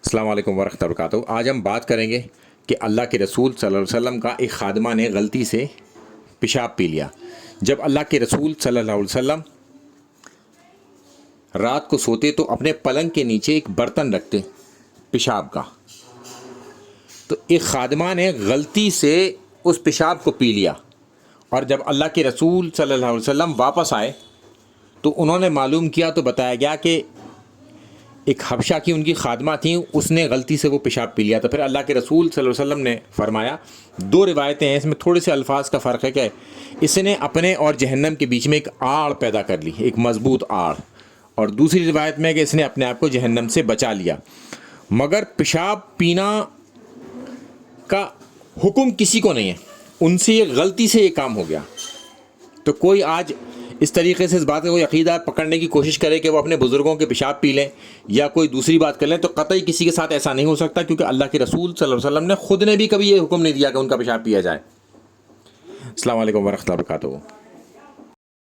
السلام علیکم ورحمۃ اللہ وبرکاتہ۔ آج ہم بات کریں گے کہ اللہ کے رسول صلی اللہ علیہ وسلم کا ایک خادمہ نے غلطی سے پیشاب پی لیا۔ جب اللہ کے رسول صلی اللہ علیہ وسلم رات کو سوتے تو اپنے پلنگ کے نیچے ایک برتن رکھتے پیشاب کا، تو ایک خادمہ نے غلطی سے اس پیشاب کو پی لیا، اور جب اللہ کے رسول صلی اللہ علیہ وسلم واپس آئے تو انہوں نے معلوم کیا تو بتایا گیا کہ ایک حبشہ کی ان کی خادمہ تھیں، اس نے غلطی سے وہ پیشاب پی لیا۔ تو پھر اللہ کے رسول صلی اللہ علیہ وسلم نے فرمایا، دو روایتیں ہیں، اس میں تھوڑے سے الفاظ کا فرق ہے کہ اس نے اپنے اور جہنم کے بیچ میں ایک آڑ پیدا کر لی، ایک مضبوط آڑ، اور دوسری روایت میں کہ اس نے اپنے آپ کو جہنم سے بچا لیا۔ مگر پیشاب پینا کا حکم کسی کو نہیں ہے، ان سے یہ غلطی سے یہ کام ہو گیا۔ تو کوئی آج اس طریقے سے اس بات کا کوئی عقیدہ پکڑنے کی کوشش کرے کہ وہ اپنے بزرگوں کے پیشاب پی لیں یا کوئی دوسری بات کر لیں، تو قطعی کسی کے ساتھ ایسا نہیں ہو سکتا، کیونکہ اللہ کے رسول صلی اللہ علیہ وسلم نے خود نے بھی کبھی یہ حکم نہیں دیا کہ ان کا پیشاب پیا جائے۔ السلام علیکم ورحمۃ اللہ وبرکاتہ۔